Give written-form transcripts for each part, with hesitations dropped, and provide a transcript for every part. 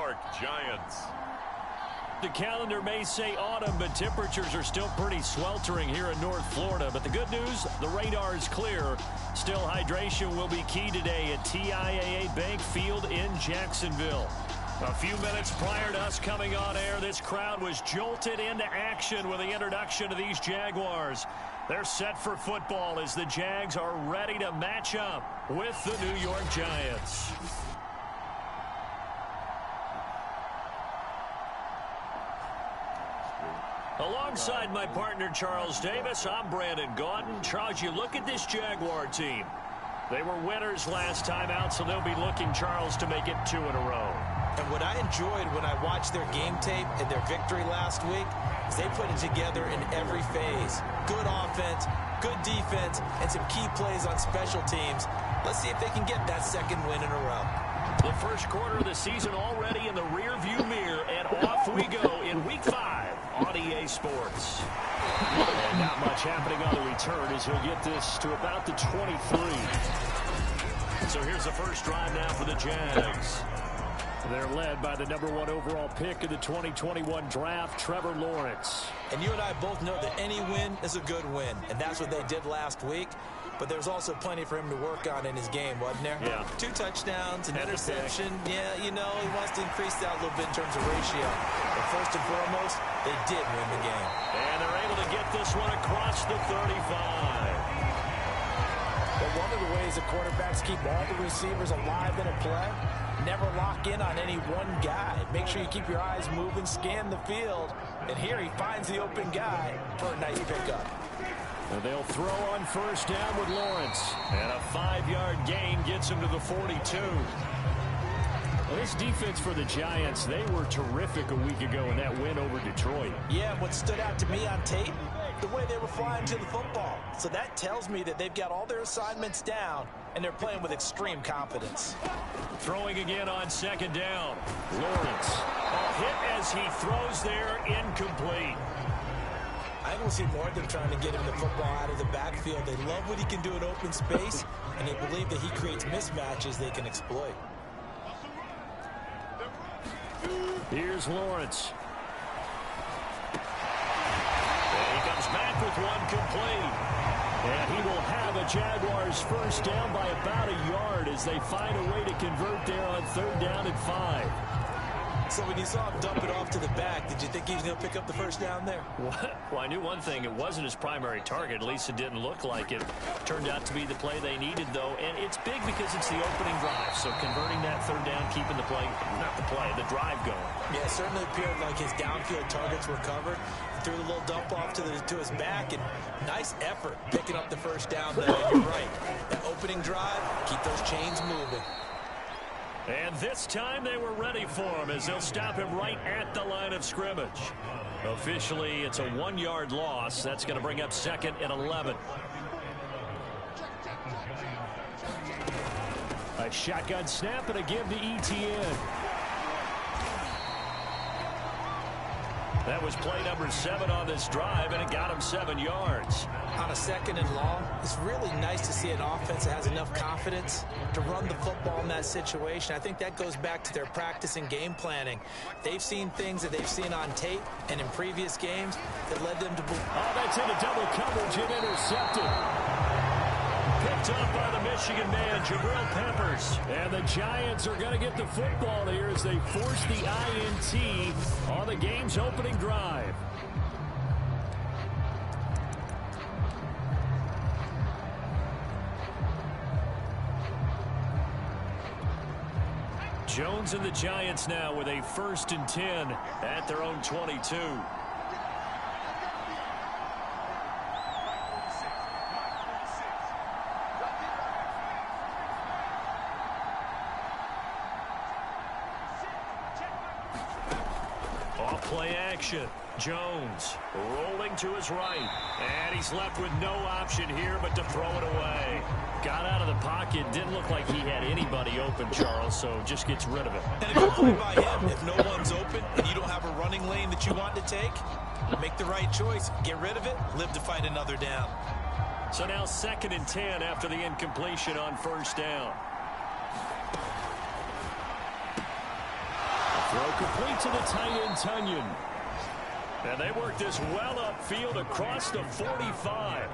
York Giants. The calendar may say autumn, but temperatures are still pretty sweltering here in North Florida. But the good news, the radar is clear. Still, hydration will be key today at TIAA Bank Field in Jacksonville. A few minutes prior to us coming on air, this crowd was jolted into action with the introduction of these Jaguars. They're set for football as the Jags are ready to match up with the New York Giants. Alongside my partner, Charles Davis, I'm Brandon Gaudin. Charles, you look at this Jaguar team. They were winners last time out, so they'll be looking, Charles, to make it 2 in a row. And what I enjoyed when I watched their game tape and their victory last week is they put it together in every phase. Good offense, good defense, and some key plays on special teams. Let's see if they can get that second win in a row. The first quarter of the season already in the rearview mirror, and off we go in Week 5 on EA Sports. And not much happening on the return as he'll get this to about the 23. So here's the first drive now for the Jags. They're led by the #1 overall pick in the 2021 draft, Trevor Lawrence. And you and I both know that any win is a good win, and that's what they did last week. But there's also plenty for him to work on in his game, wasn't there? Yeah. 2 touchdowns, an interception. Yeah, you know, he wants to increase that a little bit in terms of ratio. But first and foremost, they did win the game. And they're able to get this one across the 35. But one of the ways the quarterbacks keep all the receivers alive in a play, never lock in on any one guy. Make sure you keep your eyes moving, scan the field. And here he finds the open guy for a nice pickup. And they'll throw on first down with Lawrence. And a 5-yard gain gets him to the 42. Well, this defense for the Giants, they were terrific a week ago in that win over Detroit. Yeah, what stood out to me on tape, the way they were flying to the football. So that tells me that they've got all their assignments down, and they're playing with extreme confidence. Throwing again on second down. Lawrence. A hit as he throws there, incomplete. I don't see more than trying to get him the football out of the backfield. They love what he can do in open space, and they believe that he creates mismatches they can exploit. Here's Lawrence. And he comes back with one complete. And he will have a Jaguars first down by about a yard as they find a way to convert there on 3rd down and 5. So when you saw him dump it off to the back, did you think he was going to pick up the first down there? Well, I knew one thing. It wasn't his primary target. At least it didn't look like it. Turned out to be the play they needed, though. And it's big because it's the opening drive. So converting that 3rd down, keeping the play, not the play, the drive going. Yeah, it certainly appeared like his downfield targets were covered. He threw the little dump off to his back, and nice effort picking up the first down there. You're right. That opening drive, keep those chains moving. And this time they were ready for him as they'll stop him right at the line of scrimmage. Officially, it's a 1-yard loss. That's going to bring up 2nd and 11. A shotgun snap and a give to ETN. That was play number 7 on this drive, and it got him 7 yards. On a 2nd and long, it's really nice to see an offense that has enough confidence to run the football in that situation. I think that goes back to their practice and game planning. They've seen things that they've seen on tape and in previous games that led them to... Oh, that's into double coverage and intercepted. Picked up by the Michigan man, Jabril Peppers. And the Giants are going to get the football here as they force the INT on the game's opening drive. Jones and the Giants now with a 1st and 10 at their own 22. Off-play action. Jones rolling to his right. And he's left with no option here but to throw it away. Got out of the pocket. Didn't look like he had anybody open, Charles, so just gets rid of it. And a good play by him. If no one's open and you don't have a running lane that you want to take, make the right choice. Get rid of it. Live to fight another down. So now 2nd and 10 after the incompletion on 1st down. Throw complete to the tight end, Tunyon. And they work this well upfield across the 45.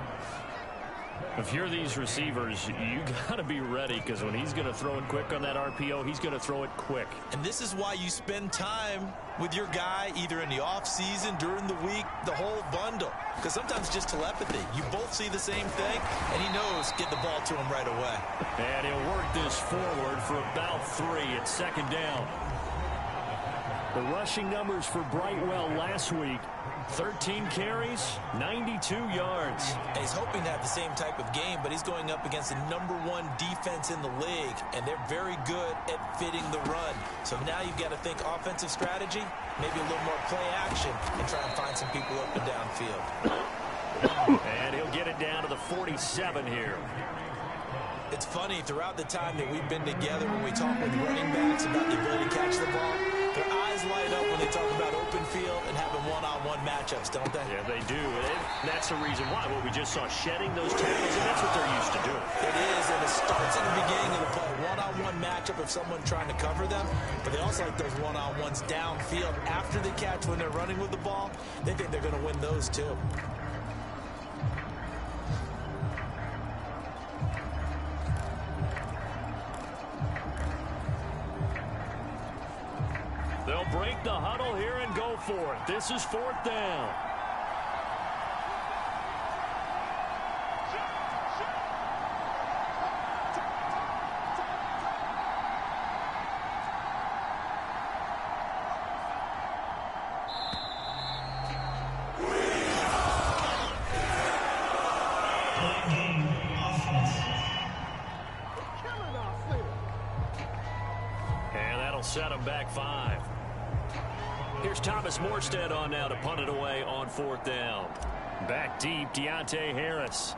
If you're these receivers, you got to be ready, because when he's going to throw it quick on that RPO, he's going to throw it quick. And this is why you spend time with your guy either in the offseason, during the week, the whole bundle. Because sometimes it's just telepathy. You both see the same thing, and he knows get the ball to him right away. And he'll work this forward for about 3 at second down. The rushing numbers for Brightwell last week: 13 carries, 92 yards. And he's hoping to have the same type of game, but he's going up against the #1 defense in the league, and they're very good at fitting the run. So now you've got to think offensive strategy, maybe a little more play action, and try and find some people up and downfield. And he'll get it down to the 47 here. It's funny, throughout the time that we've been together, when we talk with running backs about the ability to catch the ball, their eyes light up when they talk about open field and having one-on-one matchups, don't they? Yeah, they do. And that's the reason why. What we just saw, shedding those tackles, and that's what they're used to doing. It is, and it starts in the beginning of the play. One-on-one matchup of someone trying to cover them, but they also like those one-on-ones downfield after the catch when they're running with the ball. They think they're going to win those too. They'll break the huddle here and go for it. This is 4th down. And that'll set them back 5. Here's Thomas Morstead on now to punt it away on 4th down. Back deep, Deontay Harris.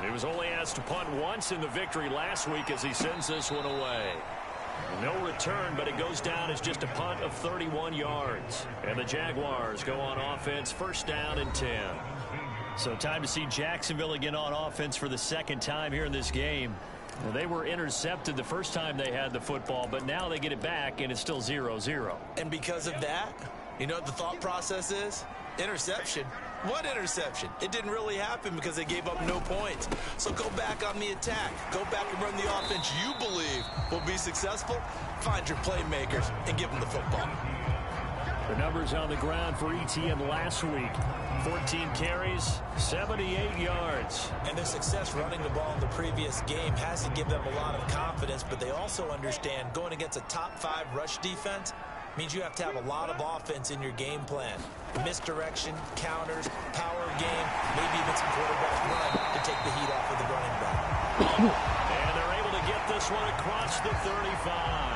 He was only asked to punt once in the victory last week as he sends this one away. No return, but it goes down as just a punt of 31 yards. And the Jaguars go on offense, 1st down and 10. So time to see Jacksonville again on offense for the 2nd time here in this game. They were intercepted the first time they had the football, but now they get it back, and it's still 0-0. And because of that, you know what the thought process is? Interception. What interception? It didn't really happen because they gave up no points. So go back on the attack. Go back and run the offense you believe will be successful. Find your playmakers and give them the football. The numbers on the ground for ETN last week: 14 carries, 78 yards. And their success running the ball in the previous game has to give them a lot of confidence, but they also understand going against a top 5 rush defense means you have to have a lot of offense in your game plan. Misdirection, counters, power game, maybe even some quarterback run to take the heat off of the running back. And they're able to get this one across the 35.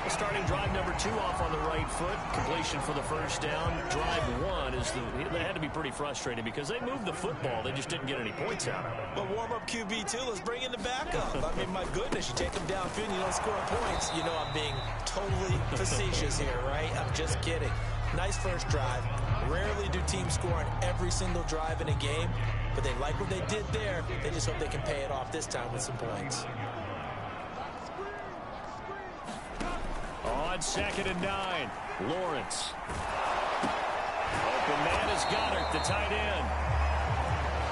Starting drive number 2 off on the right foot. Completion for the 1st down. Drive 1 is they had to be pretty frustrated because they moved the football. They just didn't get any points out of it. But warm-up QB2, let's bring in the backup. I mean, my goodness, you take them downfield and you don't score points. You know I'm being totally facetious here, right? I'm just kidding. Nice first drive. Rarely do teams score on every single drive in a game, but they like what they did there. They just hope they can pay it off this time with some points. On 2nd and 9, Lawrence. Open man is Goddard, the tight end.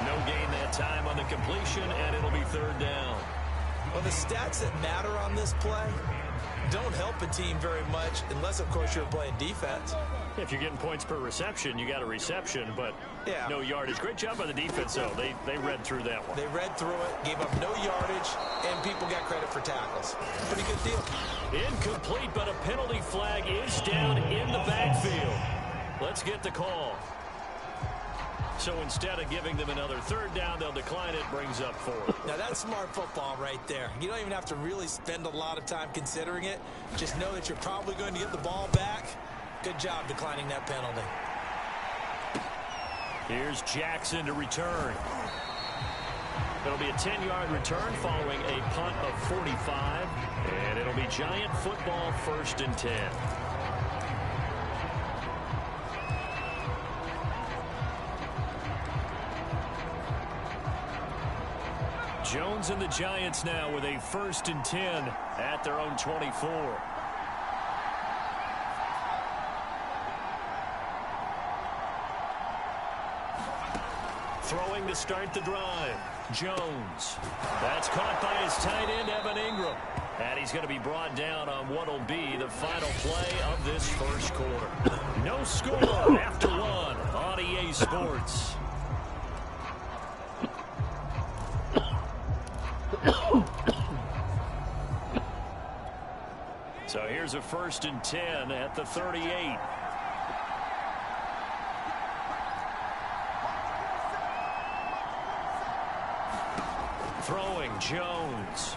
No gain that time on the completion, and it'll be 3rd down. Well, the stats that matter on this play don't help a team very much unless, of course, you're playing defense. If you're getting points per reception, you got a reception, but yeah, no yardage. Great job by the defense, though. They read through that one. They read through it, gave up no yardage, and people got credit for tackles. Pretty good deal. Incomplete, but a penalty flag is down in the backfield. Let's get the call. So instead of giving them another 3rd down, they'll decline it, brings up 4th. Now that's smart football right there. You don't even have to really spend a lot of time considering it. Just know that you're probably going to get the ball back. Good job declining that penalty. Here's Jackson to return. It'll be a 10-yard return following a punt of 45. And it'll be Giant football, 1st and 10. Jones and the Giants now with a 1st and 10 at their own 24. Throwing to start the drive. Jones. That's caught by his tight end, Evan Ingram. And he's going to be brought down on what will be the final play of this first quarter. No score after 1 on EA Sports. So here's a 1st and 10 at the 38. Throwing, Jones.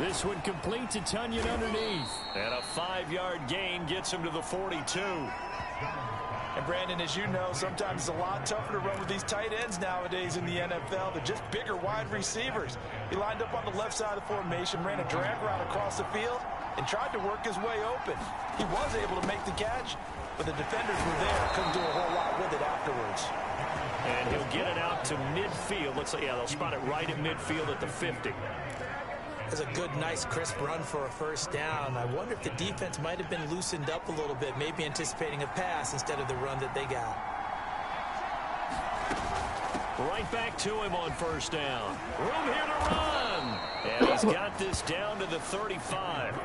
This one complete to Tunyon underneath. And a 5-yard gain gets him to the 42. And Brandon, as you know, sometimes it's a lot tougher to run with these tight ends nowadays in the NFL. They're just bigger wide receivers. He lined up on the left side of the formation, ran a drag route across the field, and tried to work his way open. He was able to make the catch, but the defenders were there. Couldn't do a whole lot with it afterwards. And he'll get it out to midfield. Looks like, yeah, they'll spot it right at midfield at the 50. That's a good, nice, crisp run for a 1st down. I wonder if the defense might have been loosened up a little bit, maybe anticipating a pass instead of the run that they got. Right back to him on 1st down. Room here to run. And he's got this down to the 35.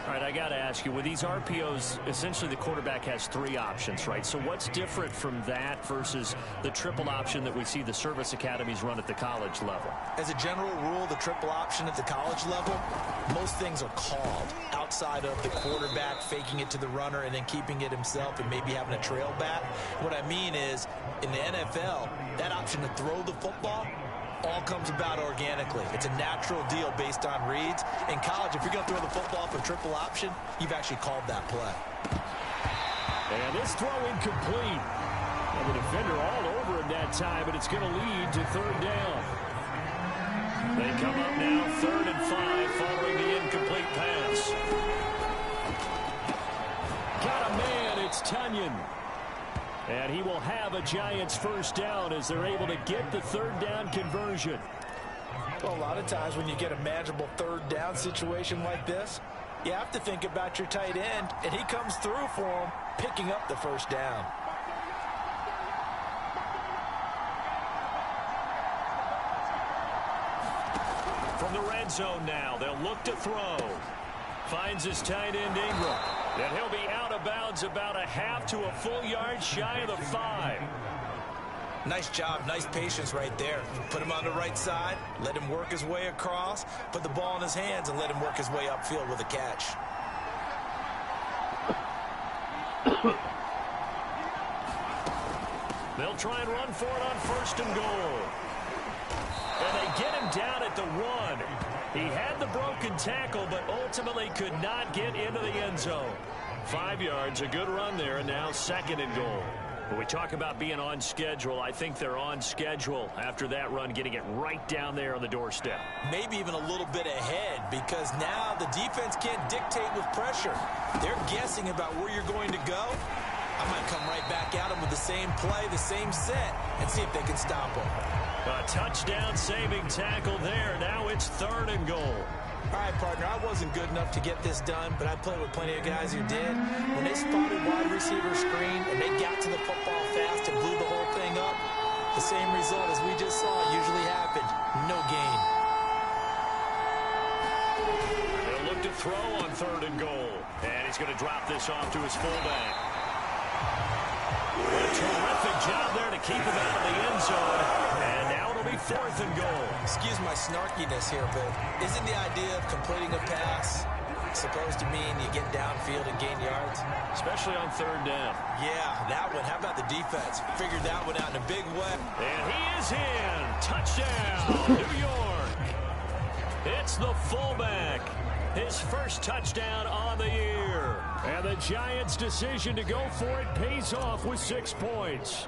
All right, I got to ask you, with these RPOs, essentially the quarterback has 3 options, right? So what's different from that versus the triple option that we see the service academies run at the college level? As a general rule, the triple option at the college level, most things are called outside of the quarterback faking it to the runner and then keeping it himself and maybe having a trail back. What I mean is, in the NFL, that option to throw the football all comes about organically. It's a natural deal based on reads. In college, if you're going to throw the football for triple option, you've actually called that play. And this throw incomplete. And the defender all over him that time, but it's going to lead to 3rd down. They come up now 3rd and 5 following the incomplete pass. Got a man, it's Tunyon. And he will have a Giants 1st down as they're able to get the 3rd down conversion. Well, a lot of times when you get a manageable 3rd down situation like this, you have to think about your tight end, and he comes through for him, picking up the 1st down. From the red zone now, they'll look to throw. Finds his tight end, Ingram. And he'll be out of bounds about a half to a full yard shy of the 5. Nice job, nice patience right there. Put him on the right side, let him work his way across, put the ball in his hands, and let him work his way upfield with a catch. They'll try and run for it on 1st and goal. And they get him down at the 1. He had the broken tackle, but ultimately could not get into the end zone. 5 yards, a good run there, and now 2nd and goal. When we talk about being on schedule, I think they're on schedule after that run, getting it right down there on the doorstep. Maybe even a little bit ahead, because now the defense can't dictate with pressure. They're guessing about where you're going to go. I might come right back at them with the same play, the same set, and see if they can stop them. A touchdown-saving tackle there. Now it's 3rd and goal. All right, partner, I wasn't good enough to get this done, but I played with plenty of guys who did. When they spotted wide receiver screen and they got to the football fast and blew the whole thing up, the same result as we just saw usually happened. No gain. They'll look to throw on 3rd and goal. And he's going to drop this off to his fullback. What a terrific job there to keep him out of the end zone. And now it'll be 4th and goal. Excuse my snarkiness here, but isn't the idea of completing a pass supposed to mean you get downfield and gain yards? Especially on 3rd down. Yeah, that one. How about the defense? Figured that one out in a big way. And he is in. Touchdown, New York. It's the fullback. His 1st touchdown on the year. And the Giants' decision to go for it pays off with 6 points.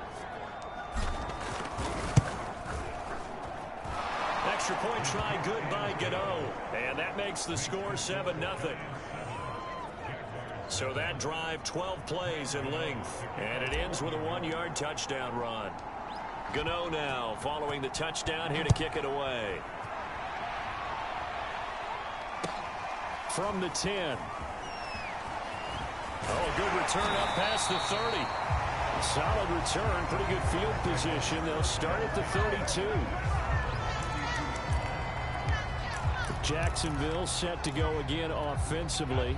Extra point try good by Gano. And that makes the score 7-0. So that drive, 12 plays in length. And it ends with a 1-yard touchdown run. Gano now following the touchdown here to kick it away. From the 10. Oh, a good return up past the 30. Solid return, pretty good field position. They'll start at the 32. Jacksonville set to go again offensively.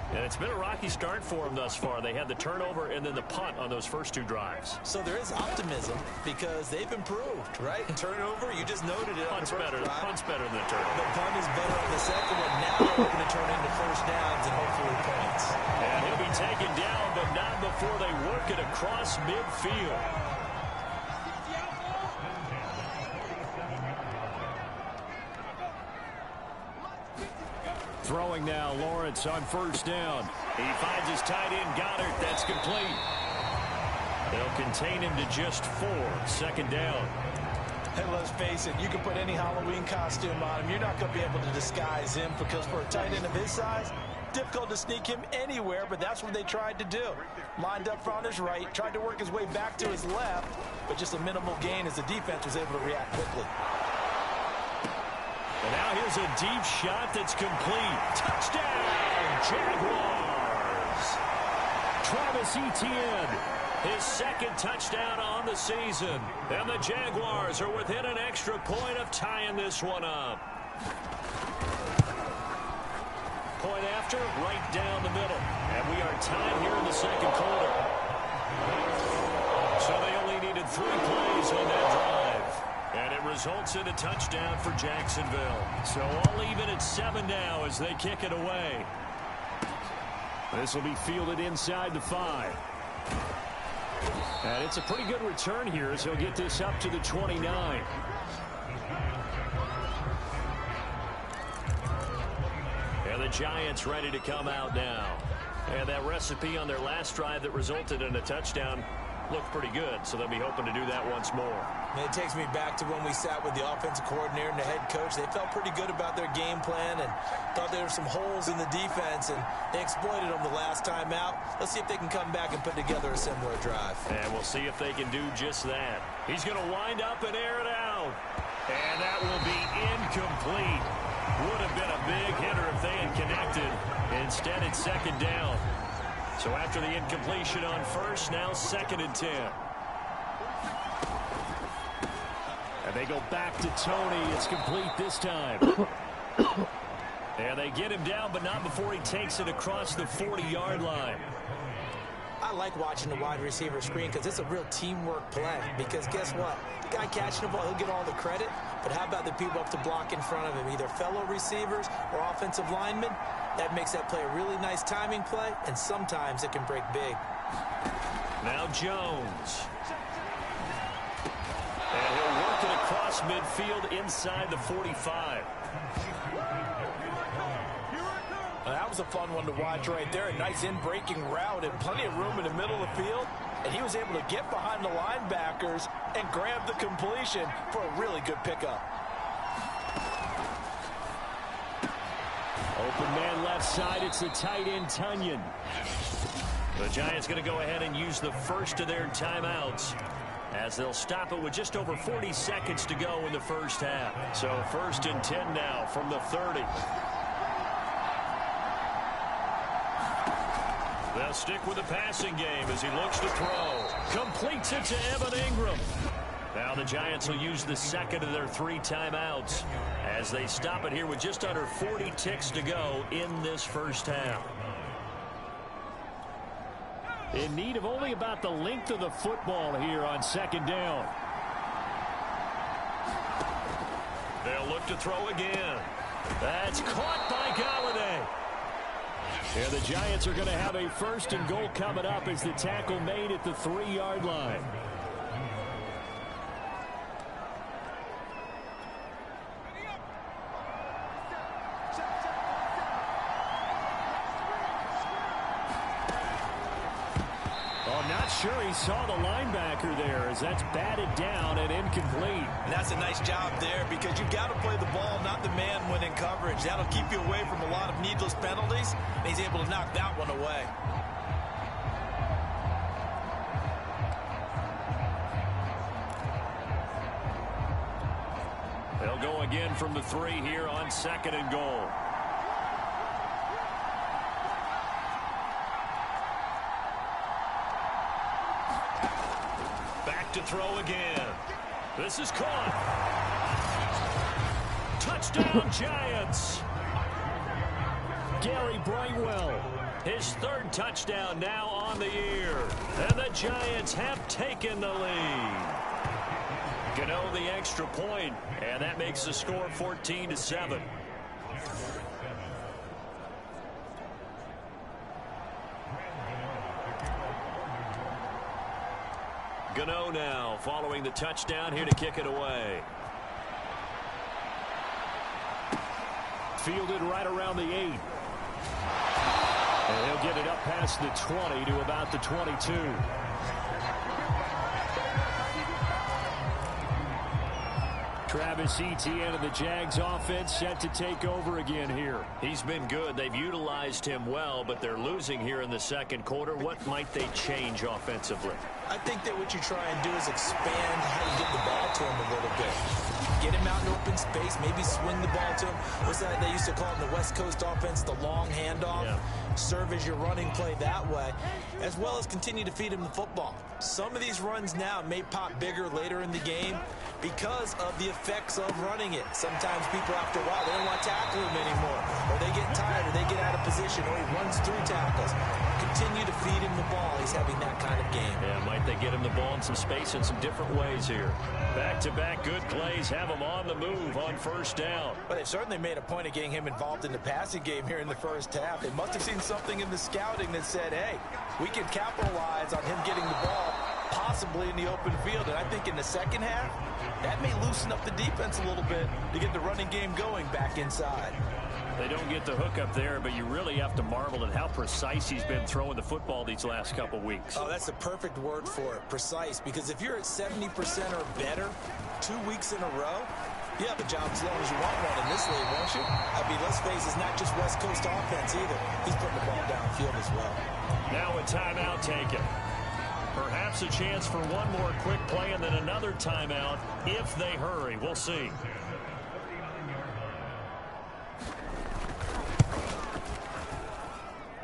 And it's been a rocky start for them thus far. They had the turnover and then the punt on those first two drives. So there is optimism because they've improved, right? Turnover, you just noted it. Punt's better. The punt's better than the turnover. The punt is better on the second one. Now they're looking to turn into first downs and hopefully points. And he'll be taken down, but not before they work it across midfield. Throwing now, Lawrence on first down. He finds his tight end, Goddard. That's complete. They'll contain him to just 4. Second down. And let's face it, you can put any Halloween costume on him. You're not going to be able to disguise him because for a tight end of his size, difficult to sneak him anywhere, but that's what they tried to do. Lined up on his right, tried to work his way back to his left, but just a minimal gain as the defense was able to react quickly. And now here's a deep shot that's complete. Touchdown, Jaguars. Travis Etienne, his second touchdown on the season. And the Jaguars are within an extra point of tying this one up. Point after, right down the middle. And we are tied here in the second quarter. So they only needed 3 plays on that drive. And it results in a touchdown for Jacksonville. So all even at 7 now as they kick it away. This will be fielded inside the 5. And it's a pretty good return here as he'll get this up to the 29. And the Giants ready to come out now. And that recipe on their last drive that resulted in a touchdown looked pretty good, so they'll be hoping to do that once more. And it takes me back to when we sat with the offensive coordinator and the head coach. They felt pretty good about their game plan and thought there were some holes in the defense, and they exploited them the last time out. Let's see if they can come back and put together a similar drive. And we'll see if they can do just that. He's going to wind up and air it out. And that will be incomplete. Would have been a big hitter if they had connected. Instead, it's second down. So after the incompletion on first, now 2nd and 10. And they go back to Tony. It's complete this time. And they get him down, but not before he takes it across the 40-yard line. I like watching the wide receiver screen because it's a real teamwork play. Because guess what? The guy catching the ball, he'll get all the credit. But how about the people up to block in front of him, either fellow receivers or offensive linemen? That makes that play a really nice timing play, and sometimes it can break big. Now Jones. And he'll work it across midfield inside the 45. That was a fun one to watch right there. A nice in-breaking route and plenty of room in the middle of the field. And he was able to get behind the linebackers and grab the completion for a really good pickup. Open man left side. It's the tight end, Tunyon. The Giants going to go ahead and use the first of their timeouts as they'll stop it with just over 40 seconds to go in the first half. So 1st and 10 now from the 30. They'll stick with the passing game as he looks to throw. Completes it to Evan Ingram. Now the Giants will use the second of their 3 timeouts as they stop it here with just under 40 ticks to go in this first half. In need of only about the length of the football here on 2nd down. They'll look to throw again. That's caught by Galladay. And the Giants are going to have a 1st and goal coming up as the tackle made at the 3-yard line. Sure, he saw the linebacker there as that's batted down and incomplete. And that's a nice job there because you've got to play the ball, not the man when in coverage. That'll keep you away from a lot of needless penalties, and he's able to knock that one away. They'll go again from the 3 here on 2nd and goal. Back to throw again. This is caught. Touchdown, Giants. Gary Brightwell, his 3rd touchdown now on the year. And the Giants have taken the lead. Gano the extra point, and that makes the score 14-7. Gano now following the touchdown here to kick it away. Fielded right around the 8. And he'll get it up past the 20 to about the 22. Travis Etienne of the Jags offense set to take over again here. He's been good. They've utilized him well, but they're losing here in the 2nd quarter. What might they change offensively? I think that what you try and do is expand how you get the ball to him a little bit. Get him out in open space, maybe swing the ball to him. What's that they used to call in the West Coast offense, the long handoff? Yeah. Serve as your running play that way, as well as continue to feed him the football. Some of these runs now may pop bigger later in the game because of the effects of running it. Sometimes people, after a while, they don't want to tackle him anymore, or they get tired, or they get out of position, or he runs through tackles. Continue to feed him the ball. He's having that kind of game. Yeah, might they get him the ball in some space in some different ways here. Back-to-back good plays have him on the move on 1st down. But they've certainly made a point of getting him involved in the passing game here in the 1st half. They must have seen something in the scouting that said, hey, we can capitalize on him getting the ball possibly in the open field. And I think in the 2nd half, that may loosen up the defense a little bit to get the running game going back inside. They don't get the hook up there, but you really have to marvel at how precise he's been throwing the football these last couple weeks. Oh, that's the perfect word for it, precise, because if you're at 70% or better 2 weeks in a row, you have a job as long as you want one in this league, won't you? I mean, let's face it, it's not just West Coast offense either. He's putting the ball downfield as well. Now a timeout taken. Perhaps a chance for one more quick play and then another timeout if they hurry. We'll see.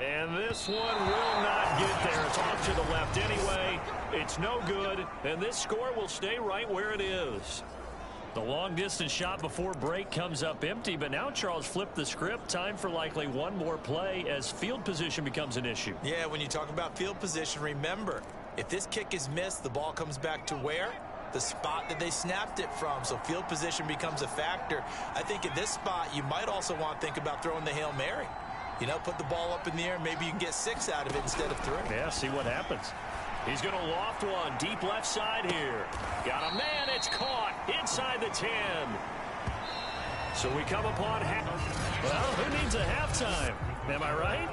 And this one will not get there. It's off to the left anyway. It's no good, and this score will stay right where it is. The long-distance shot before break comes up empty, but now Charles flipped the script. Time for likely one more play as field position becomes an issue. Yeah, when you talk about field position, remember, if this kick is missed, the ball comes back to where? The spot that they snapped it from, so field position becomes a factor. I think at this spot, you might also want to think about throwing the Hail Mary. You know, put the ball up in the air, maybe you can get 6 out of it instead of 3. Yeah, see what happens. He's going to loft one deep left side here. Got a man, it's caught inside the 10. So we come upon half. Well, who needs a halftime? Am I right?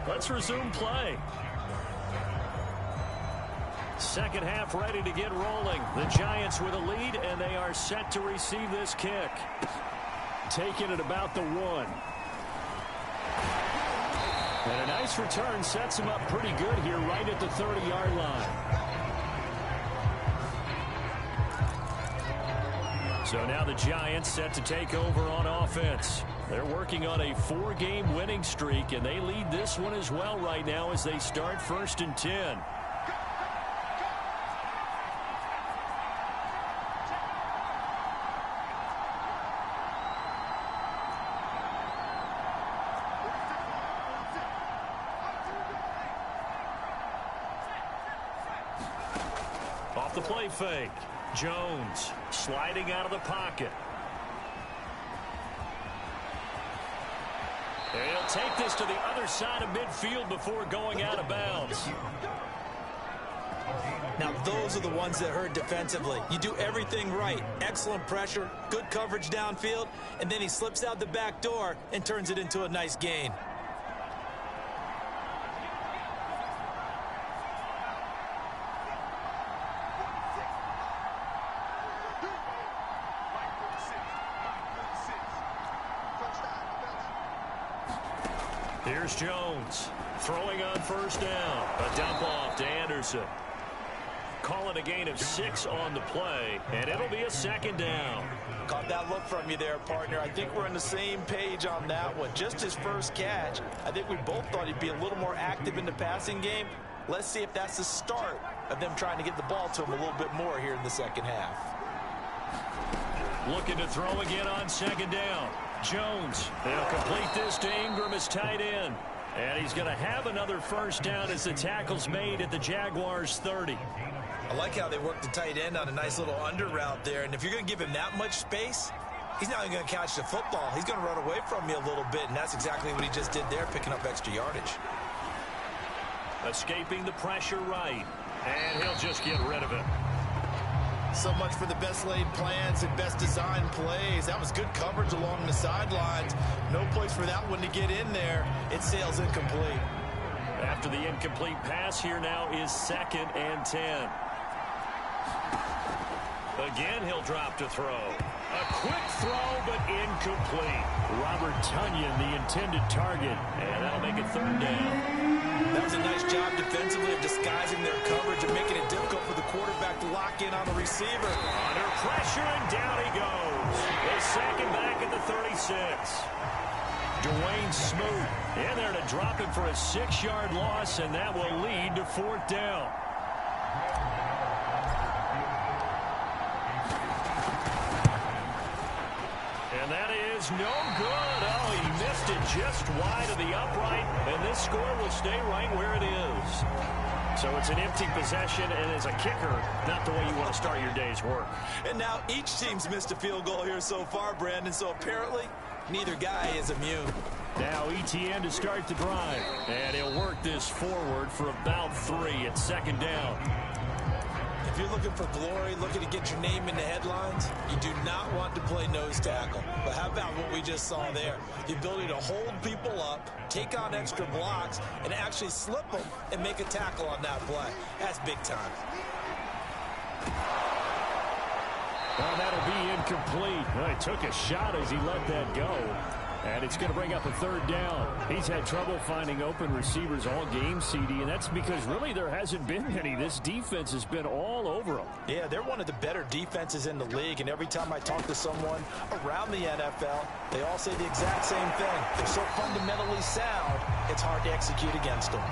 Let's resume play. 2nd half ready to get rolling. The Giants with a lead, and they are set to receive this kick. Taking it about the 1. And a nice return sets him up pretty good here right at the 30-yard line. So now the Giants set to take over on offense. They're working on a 4-game winning streak, and they lead this one as well right now as they start 1st and 10. Off the play fake. Jones sliding out of the pocket. And he'll take this to the other side of midfield before going out of bounds. Now, those are the ones that hurt defensively. You do everything right. Excellent pressure, good coverage downfield, and then he slips out the back door and turns it into a nice gain. Here's Jones throwing on 1st down. A dump off to Anderson. calling a gain of 6 on the play, and it'll be a second down. Caught that look from you there, partner. I think we're on the same page on that one. Just his first catch. I think we both thought he'd be a little more active in the passing game. Let's see if that's the start of them trying to get the ball to him a little bit more here in the second half. Looking to throw again on second down. Jones, they'll complete this to Ingram as tight end. And he's going to have another first down as the tackle's made at the Jaguars' 30. I like how they work the tight end on a nice little under route there. And if you're going to give him that much space, he's not even going to catch the football. He's going to run away from you a little bit, and that's exactly what he just did there, picking up extra yardage. Escaping the pressure right, and he'll just get rid of it. So much for the best laid plans and best designed plays. That was good coverage along the sidelines. No place for that one to get in there. It sails incomplete. After the incomplete pass, here now is 2nd and 10. Again, he'll drop to throw. A quick throw, but incomplete. Robert Tonyan, the intended target, and that'll make it 3rd down. That was a nice job defensively of disguising their coverage and making it difficult for the quarterback to lock in on the receiver. Under pressure, and down he goes. They sack him back at the 36. Dwayne Smoot in there to drop him for a 6-yard loss, and that will lead to 4th down. And that is no good. Oh, he missed it just wide of the upright, and this score will stay right where it is. So it's an empty possession, and as a kicker, not the way you want to start your day's work. And now each team's missed a field goal here so far, Brandon, so apparently neither guy is immune. Now Etienne to start the drive, and he'll work this forward for about 3 at 2nd down. If you're looking for glory, looking to get your name in the headlines, you do not want to play nose tackle. But how about what we just saw there? The ability to hold people up, take on extra blocks, and actually slip them and make a tackle on that play. That's big time. Well, that'll be incomplete. Well, he took a shot as he let that go. And it's going to bring up a 3rd down. He's had trouble finding open receivers all game, CD, and that's because really there hasn't been any. This defense has been all over them. Yeah, they're one of the better defenses in the league, and every time I talk to someone around the NFL, they all say the exact same thing. They're so fundamentally sound, it's hard to execute against them.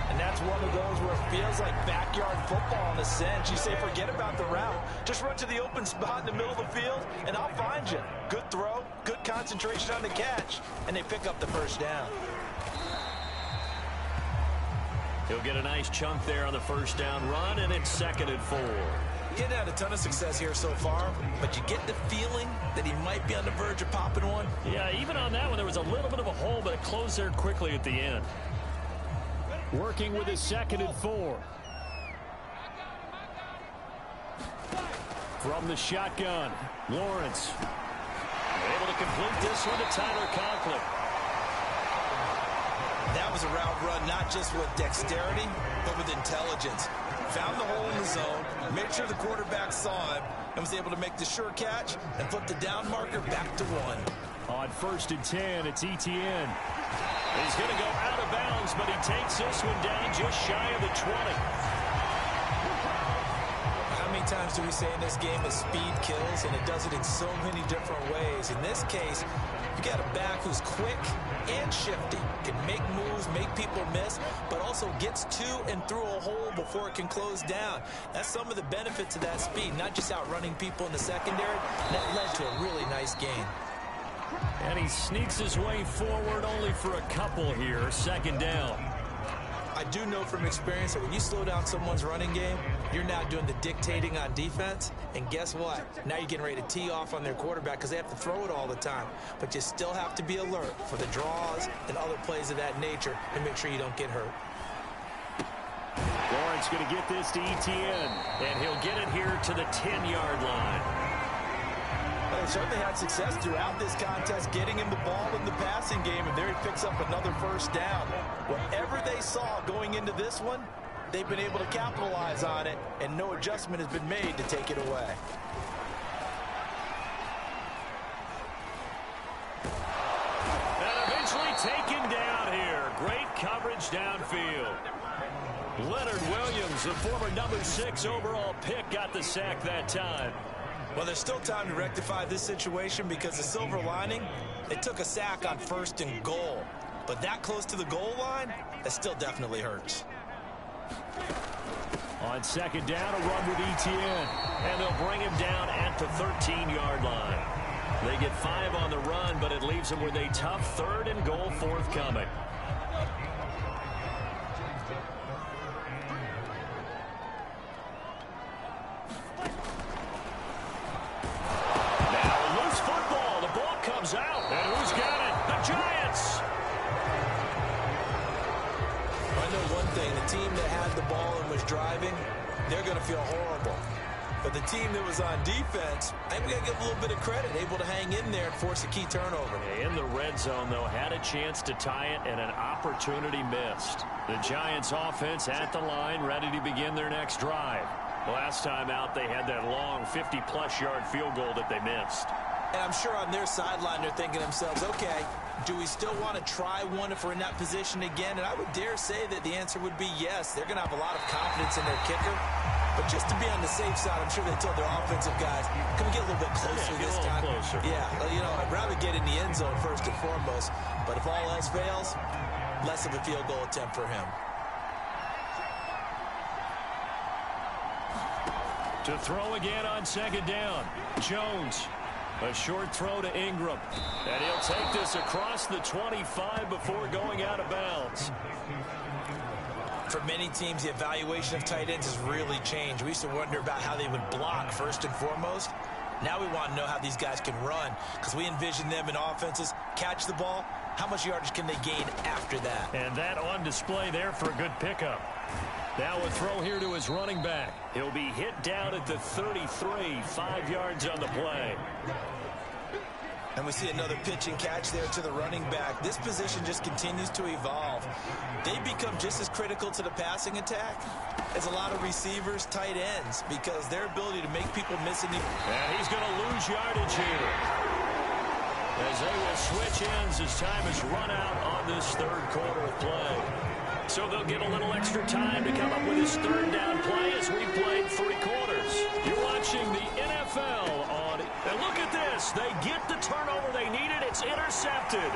And that's one of those where it feels like backyard football in a sense. You say, forget about the route. Just run to the open spot in the middle of the field, and I'll find you. Good throw, good concentration on the catch, and they pick up the first down. He'll get a nice chunk there on the first down run, and it's 2nd and 4. He hasn't had a ton of success here so far, but you get the feeling that he might be on the verge of popping one. Yeah, even on that one, there was a little bit of a hole, but it closed there quickly at the end. Working with his 2nd and 4. From the shotgun, Lawrence. Able to complete this one to Tyler Conklin. That was a route run not just with dexterity, but with intelligence. Found the hole in the zone, made sure the quarterback saw him, and was able to make the sure catch and flip the down marker back to 1. On 1st and 10, it's Etienne. He's going to go out of bounds, but he takes this one down just shy of the 20. How many times do we say in this game that speed kills, and it does it in so many different ways? In this case, you got a back who's quick and shifty, can make moves, make people miss, but also gets to and through a hole before it can close down. That's some of the benefits of that speed, not just outrunning people in the secondary. That led to a really nice gain. And he sneaks his way forward only for a couple here. 2nd down. I do know from experience that when you slow down someone's running game, you're now doing the dictating on defense. And guess what? Now you're getting ready to tee off on their quarterback because they have to throw it all the time. But you still have to be alert for the draws and other plays of that nature and make sure you don't get hurt. Lawrence going to get this to Etienne, and he'll get it here to the 10-yard line. They certainly had success throughout this contest, getting him the ball in the passing game, and there he picks up another first down. Whatever they saw going into this one, they've been able to capitalize on it, and no adjustment has been made to take it away. And eventually taken down here. Great coverage downfield. Leonard Williams, the former number 6 overall pick, got the sack that time. Well, there's still time to rectify this situation because the silver lining, they took a sack on 1st and goal. But that close to the goal line, that still definitely hurts. On 2nd down, a run with Etienne. And they'll bring him down at the 13-yard line. They get 5 on the run, but it leaves them with a tough 3rd and goal forthcoming. Out, and who's got it? The Giants! I know one thing, the team that had the ball and was driving, they're going to feel horrible. But the team that was on defense, I think we got to give a little bit of credit, able to hang in there and force a key turnover. In the red zone, though, had a chance to tie it and an opportunity missed. The Giants offense at the line, ready to begin their next drive. Last time out, they had that long 50-plus yard field goal that they missed. And I'm sure on their sideline they're thinking to themselves, okay, do we still want to try one if we're in that position again? And I would dare say that the answer would be yes. They're going to have a lot of confidence in their kicker. But just to be on the safe side, I'm sure they told their offensive guys, can we get a little bit closer this time? Closer. Yeah, you know, I'd rather get in the end zone first and foremost. But if all else fails, less of a field goal attempt for him. To throw again on 2nd down. Jones. A short throw to Ingram. And he'll take this across the 25 before going out of bounds. For many teams, the evaluation of tight ends has really changed. We used to wonder about how they would block first and foremost. Now we want to know how these guys can run because we envision them in offenses, catch the ball, how much yardage can they gain after that? And that on display there for a good pickup. Now a throw here to his running back. He'll be hit down at the 33, 5 yards on the play. And we see another pitch and catch there to the running back. This position just continues to evolve. They become just as critical to the passing attack as a lot of receivers, tight ends, because their ability to make people miss in the... And he's going to lose yardage here, as they will switch ends as time has run out on this 3rd quarter of play. So they'll get a little extra time to come up with his 3rd down play as we played 3 quarters. You're watching the NFL on... And look at this. They get the turnover they needed. It's intercepted.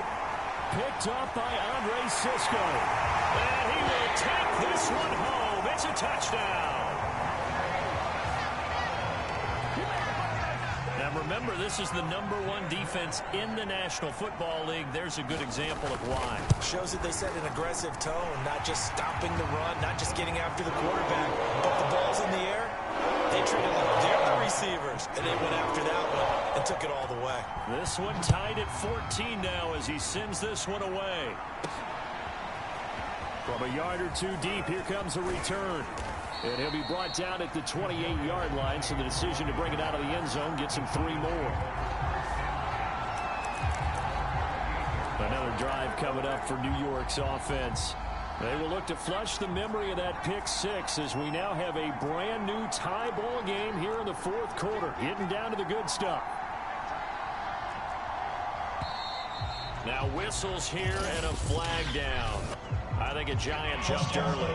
Picked up by Andre Cisco. And he will take this one home. It's a touchdown. Now remember, this is the #1 defense in the National Football League. There's a good example of why. Shows that they set an aggressive tone, not just stopping the run, not just getting after the quarterback, but the ball's in the air. They treated like they're the receivers, and they went after that one and took it all the way. This one tied at 14 now as he sends this one away. From a yard or 2 deep, here comes a return. And he'll be brought down at the 28-yard line, so the decision to bring it out of the end zone gets him 3 more. Another drive coming up for New York's offense. They will look to flush the memory of that pick 6 as we now have a brand new tie ball game here in the 4th quarter, getting down to the good stuff. Now whistles here and a flag down. I think a Giant jumped early.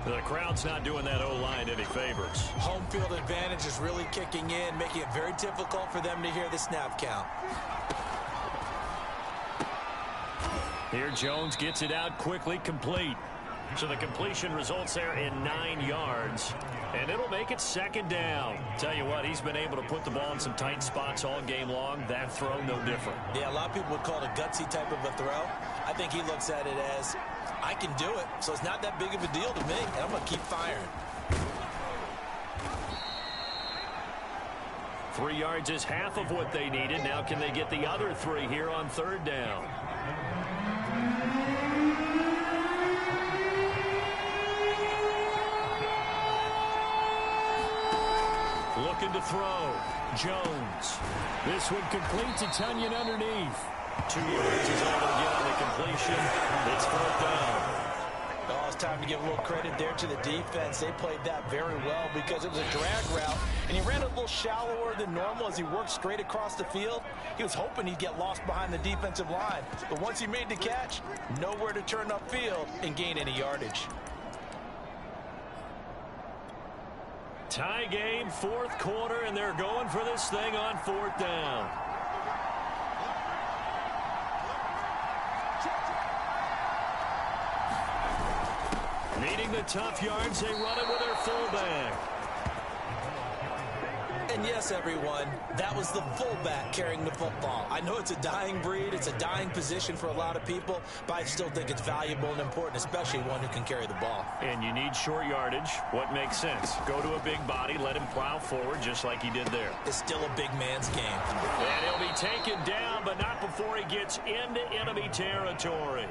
The crowd's not doing that O-line any favors. Home field advantage is really kicking in, making it very difficult for them to hear the snap count. Here Jones gets it out quickly, complete. So the completion results there in 9 yards. And it'll make it 2nd down. Tell you what, he's been able to put the ball in some tight spots all game long. That throw, no different. Yeah, a lot of people would call it a gutsy type of a throw. I think he looks at it as, I can do it, so it's not that big of a deal to me, and I'm going to keep firing. 3 yards is half of what they needed. Now can they get the other 3 here on 3rd down? Looking to throw. Jones. This one complete to Tunyon underneath. 2 yards is all they'll get on the completion. It's 4th down. Oh, it's time to give a little credit there to the defense. They played that very well because it was a drag route, and he ran a little shallower than normal as he worked straight across the field. He was hoping he'd get lost behind the defensive line, but once he made the catch, nowhere to turn upfield and gain any yardage. Tie game, fourth quarter, and they're going for this thing on fourth down. Needing the tough yards, they run it with their fullback. And yes, everyone, that was the fullback carrying the football. I know it's a dying breed, it's a dying position for a lot of people, but I still think it's valuable and important, especially one who can carry the ball. And you need short yardage. What makes sense? Go to a big body, let him plow forward just like he did there. It's still a big man's game. And he'll be taken down, but not before he gets into enemy territory.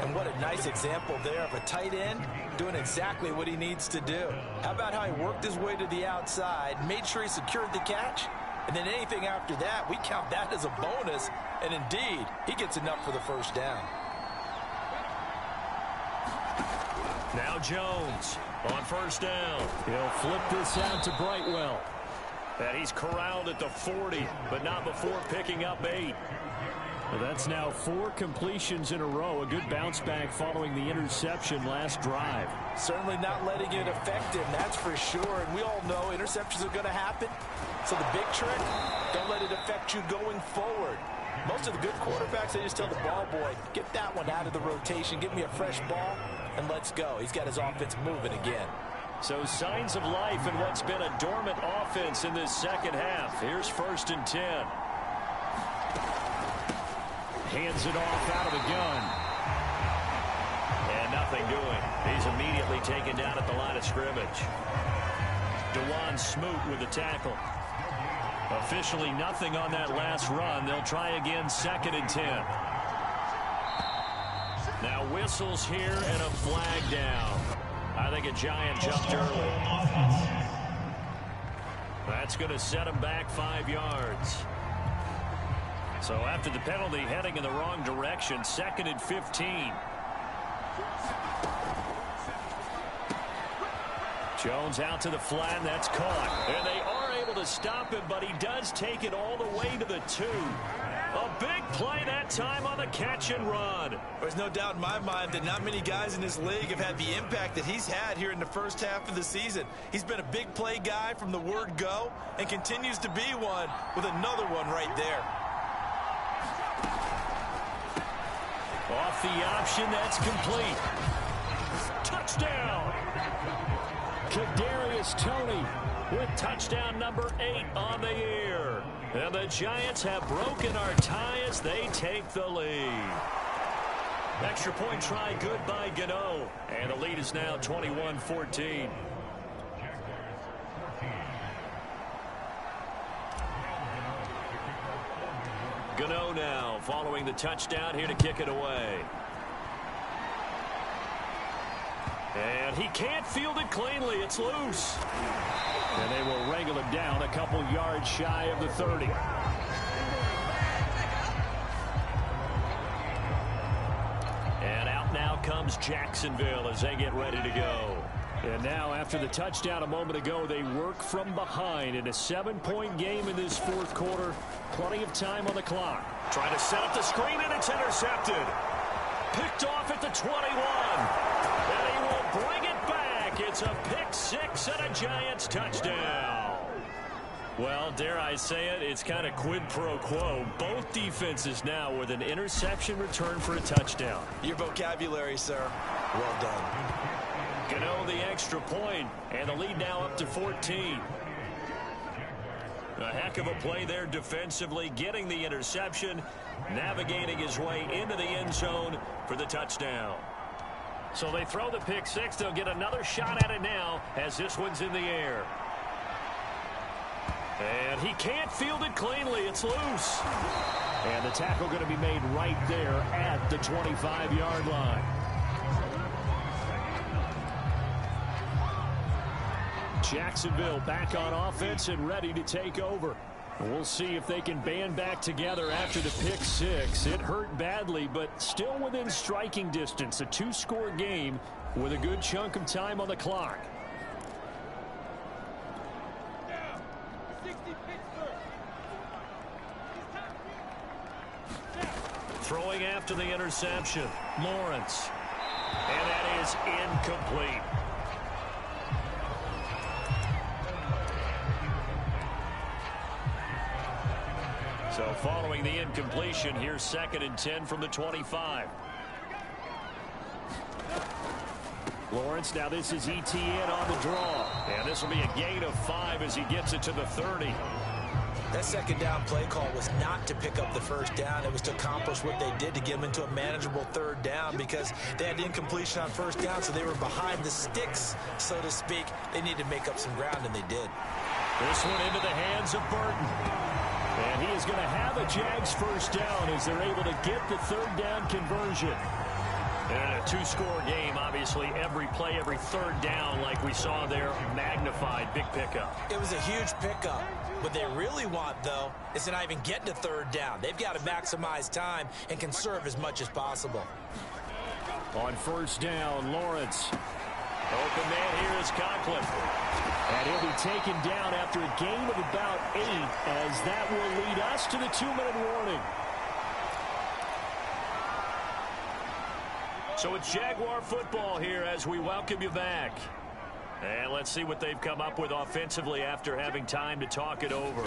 And what a nice example there of a tight end doing exactly what he needs to do. How about how he worked his way to the outside, made sure he secured the catch, and then anything after that, we count that as a bonus, and indeed, he gets enough for the first down. Now Jones on first down. He'll flip this out to Brightwell. And he's corralled at the 40, but not before picking up 8. Well, that's now 4 completions in a row. A good bounce back following the interception last drive. Certainly not letting it affect him, that's for sure. And we all know interceptions are going to happen. So the big trick, don't let it affect you going forward. Most of the good quarterbacks, they just tell the ball boy, get that one out of the rotation, give me a fresh ball, and let's go. He's got his offense moving again. So signs of life in what's been a dormant offense in this second half. Here's 1st and 10. Hands it off out of the gun. And nothing doing. He's immediately taken down at the line of scrimmage. DeJuan Smoot with the tackle. Officially nothing on that last run. They'll try again 2nd and 10. Now whistles here and a flag down. I think a Giant jumped early. That's going to set him back 5 yards. So after the penalty, heading in the wrong direction, 2nd and 15. Jones out to the flat, and that's caught. And they are able to stop him, but he does take it all the way to the 2. A big play that time on the catch and run. There's no doubt in my mind that not many guys in this league have had the impact that he's had here in the first half of the season. He's been a big play guy from the word go and continues to be one with another one right there. Off the option, that's complete. Touchdown! Kadarius Toney with touchdown number 8 on the year. And the Giants have broken our tie as they take the lead. Extra point try good by Gano. And the lead is now 21-14. Gano now following the touchdown here to kick it away. And he can't field it cleanly. It's loose. And they will wrangle him down a couple yards shy of the 30. And out now comes Jacksonville as they get ready to go. And now after the touchdown a moment ago, they work from behind in a 7-point game in this fourth quarter. Plenty of time on the clock. Trying to set up the screen, and it's intercepted. Picked off at the 21. And he will bring it back. It's a pick 6 and a Giants touchdown. Well, dare I say it, it's kind of quid pro quo. Both defenses now with an interception return for a touchdown. Your vocabulary, sir. Well done. Gano the extra point, and the lead now up to 14. A heck of a play there defensively, getting the interception, navigating his way into the end zone for the touchdown. So they throw the pick 6. They'll get another shot at it now as this one's in the air. And he can't field it cleanly. It's loose. And the tackle going to be made right there at the 25-yard line. Jacksonville back on offense and ready to take over. We'll see if they can band back together after the pick 6. It hurt badly, but still within striking distance. A 2-score game with a good chunk of time on the clock. Throwing after the interception, Lawrence. And that is incomplete. So following the incompletion, here's 2nd and 10 from the 25. Lawrence, now this is ETN on the draw. And this will be a gain of 5 as he gets it to the 30. That second down play call was not to pick up the first down. It was to accomplish what they did to get them into a manageable 3rd down because they had incompletion on 1st down, so they were behind the sticks, so to speak. They needed to make up some ground, and they did. This one into the hands of Burton. And he is going to have a Jags first down as they're able to get the 3rd down conversion. And a 2-score game, obviously, every play, every 3rd down, like we saw there, magnified, big pickup. It was a huge pickup. What they really want, though, is to not even get to 3rd down. They've got to maximize time and conserve as much as possible. On 1st down, Lawrence. Open man here is Conklin. And he'll be taken down after a gain of about 8, as that will lead us to the 2-minute warning. So it's Jaguar football here as we welcome you back. And let's see what they've come up with offensively after having time to talk it over.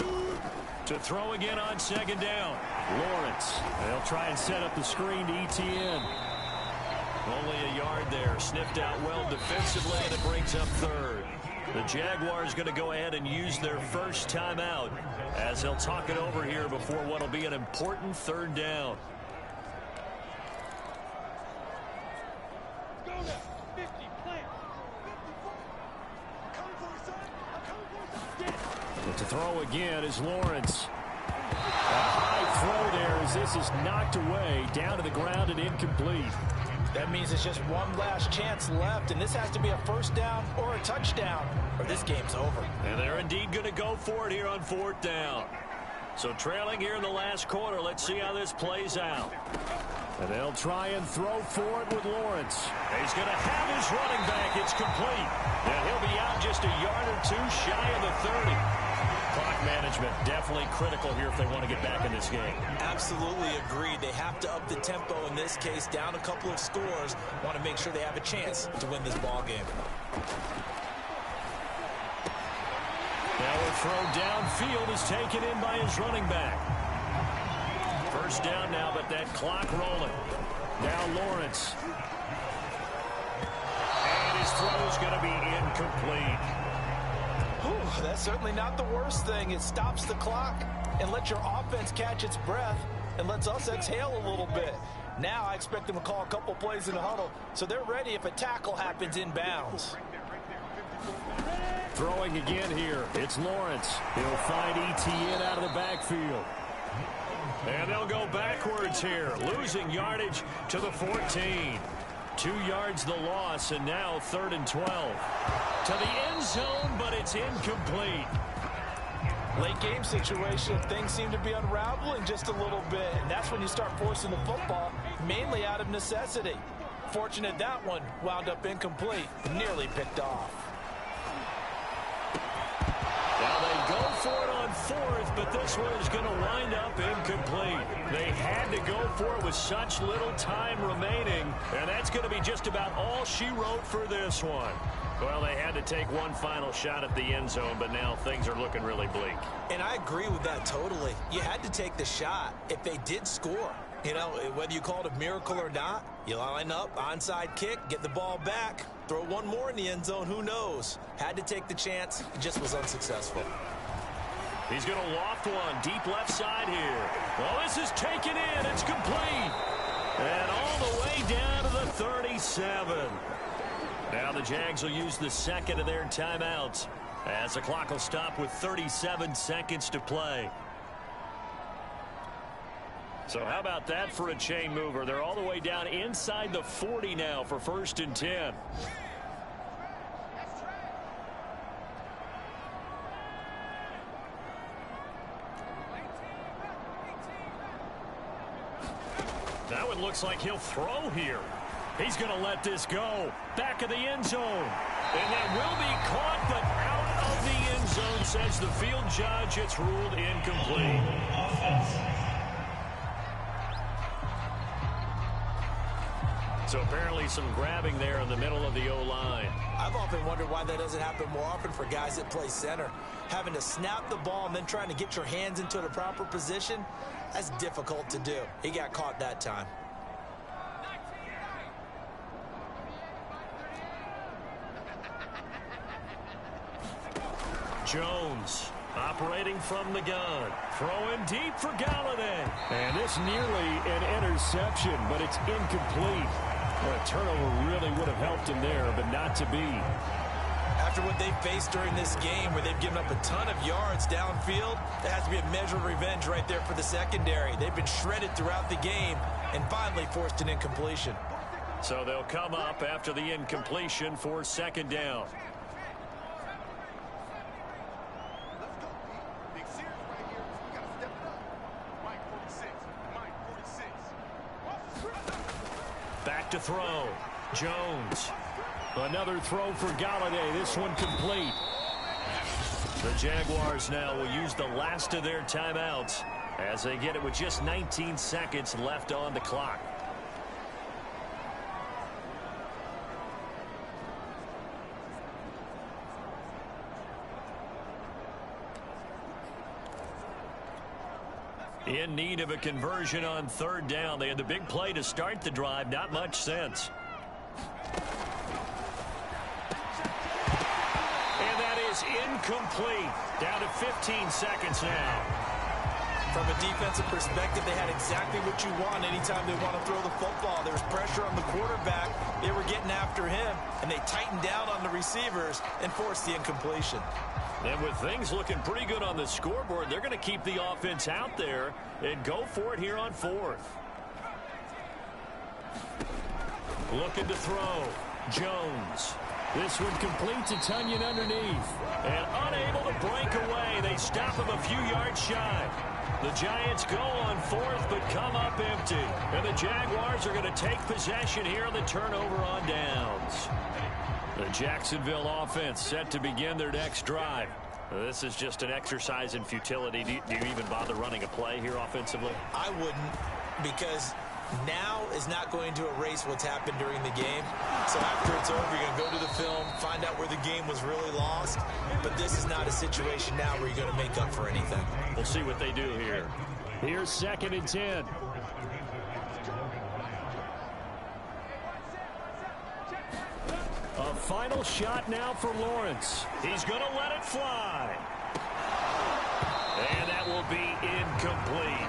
To throw again on 2nd down, Lawrence. They'll try and set up the screen to ETN. Only a yard there, sniffed out well defensively, and it brings up 3rd. The Jaguars going to go ahead and use their first timeout as they'll talk it over here before what will be an important 3rd down. But to throw again is Lawrence. A high throw there as this is knocked away, down to the ground and incomplete. That means it's just one last chance left, and this has to be a 1st down or a touchdown, or this game's over. And they're indeed going to go for it here on 4th down. So trailing here in the last quarter, let's see how this plays out. And they'll try and throw for it with Lawrence. He's going to have his running back. It's complete. And he'll be out just a yard or 2 shy of the 30. Clock management definitely critical here if they want to get back in this game. Absolutely agreed. They have to up the tempo in this case, down a couple of scores. Want to make sure they have a chance to win this ball game. Now a throw downfield is taken in by his running back. 1st down now, but that clock rolling. Now Lawrence. And his throw is going to be incomplete. Whew, that's certainly not the worst thing. It stops the clock and lets your offense catch its breath and lets us exhale a little bit. Now I expect them to call a couple plays in the huddle, so they're ready if a tackle happens inbounds. Throwing again here, it's Lawrence. He'll find ETN out of the backfield. And they'll go backwards here, losing yardage to the 14. 2 yards the loss, and now 3rd and 12. To the end zone, but it's incomplete. Late game situation, things seem to be unraveling just a little bit, and that's when you start forcing the football, mainly out of necessity. Fortunate that one wound up incomplete, nearly picked off. Now they go for it on 4th, but this one is going to wind up incomplete. They had to go for it with such little time remaining, and that's going to be just about all she wrote for this one. Well, they had to take one final shot at the end zone, but now things are looking really bleak. And I agree with that totally. You had to take the shot if they did score. You know, whether you call it a miracle or not, you line up, onside kick, get the ball back, throw one more in the end zone, who knows? Had to take the chance, it just was unsuccessful. He's going to loft one deep left side here. Well, this is taken in. It's complete. And all the way down to the 37. Now the Jags will use the 2nd of their timeouts as the clock will stop with 37 seconds to play. So how about that for a chain mover? They're all the way down inside the 40 now for 1st and 10. That one looks like he'll throw here. He's going to let this go. Back of the end zone. And that will be caught, but out of the end zone, says the field judge. It's ruled incomplete. So apparently some grabbing there in the middle of the O-line. I've often wondered why that doesn't happen more often for guys that play center. Having to snap the ball and then trying to get your hands into the proper position, that's difficult to do. He got caught that time. Jones operating from the gun. Throwing deep for Galladay. And this nearly an interception, but it's incomplete. Well, a turnover really would have helped him there, but not to be. After what they've faced during this game where they've given up a ton of yards downfield, there has to be a measure of revenge right there for the secondary. They've been shredded throughout the game and finally forced an incompletion. So they'll come up after the incompletion for second down. Back to throw. Jones. Another throw for Galladay. This one complete. The Jaguars now will use the last of their timeouts as they get it with just 19 seconds left on the clock. In need of a conversion on third down. They had the big play to start the drive. Not much sense. And that is incomplete. Down to 15 seconds now. From a defensive perspective, they had exactly what you want anytime they want to throw the football. There was pressure on the quarterback. They were getting after him, and they tightened down on the receivers and forced the incompletion. And with things looking pretty good on the scoreboard, they're going to keep the offense out there and go for it here on fourth. Looking to throw. Jones. This one complete to Tunyon underneath. And unable to break away. They stop him a few yards shy. The Giants go on fourth but come up empty. And the Jaguars are going to take possession here on the turnover on downs. The Jacksonville offense set to begin their next drive. This is just an exercise in futility. Do you even bother running a play here offensively? I wouldn't, because now is not going to erase what's happened during the game. So after it's over, you're going to go to the film, find out where the game was really lost. But this is not a situation now where you're going to make up for anything. We'll see what they do here. Here's 2nd and 10. A final shot now for Lawrence. He's going to let it fly. And that will be incomplete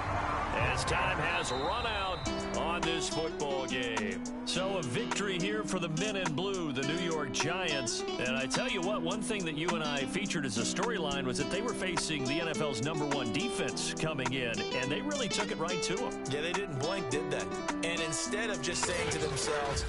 as time has run out on this football game. So a victory here for the men in blue, the New York Giants. And I tell you what, one thing that you and I featured as a storyline was that they were facing the NFL's #1 defense coming in, and they really took it right to them. Yeah, they didn't blink, did they? And instead of just saying to themselves,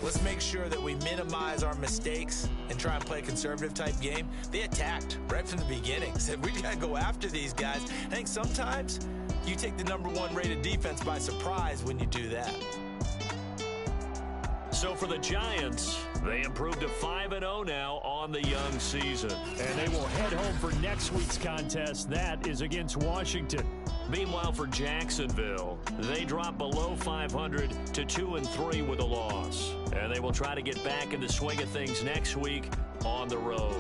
let's make sure that we minimize our mistakes and try and play a conservative type game, they attacked right from the beginning. Said, we got to go after these guys. I think sometimes you take the #1 rated defense by surprise when you do that. So for the Giants, they improved to 5-0 now on the young season. And they will head home for next week's contest. That is against Washington. Meanwhile, for Jacksonville, they drop below 500 to 2-3 with a loss. And they will try to get back in the swing of things next week on the road.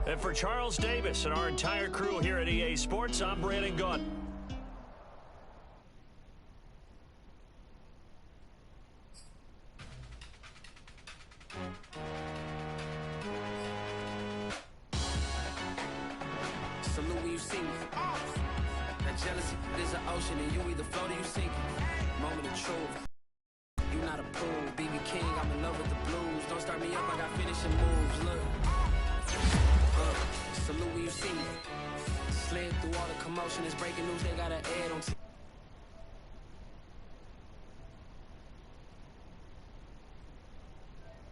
And for Charles Davis and our entire crew here at EA Sports, I'm Brandon Gaunt. Salute when you see me. That jealousy is an ocean, and you either float or you sink. Moment of truth. You not a pool. BB King, I'm in love with the blues. Don't start me up, I got finishing moves. Look. Salute when you see me. Slid through all the commotion. It's breaking news, they got an ad on TV.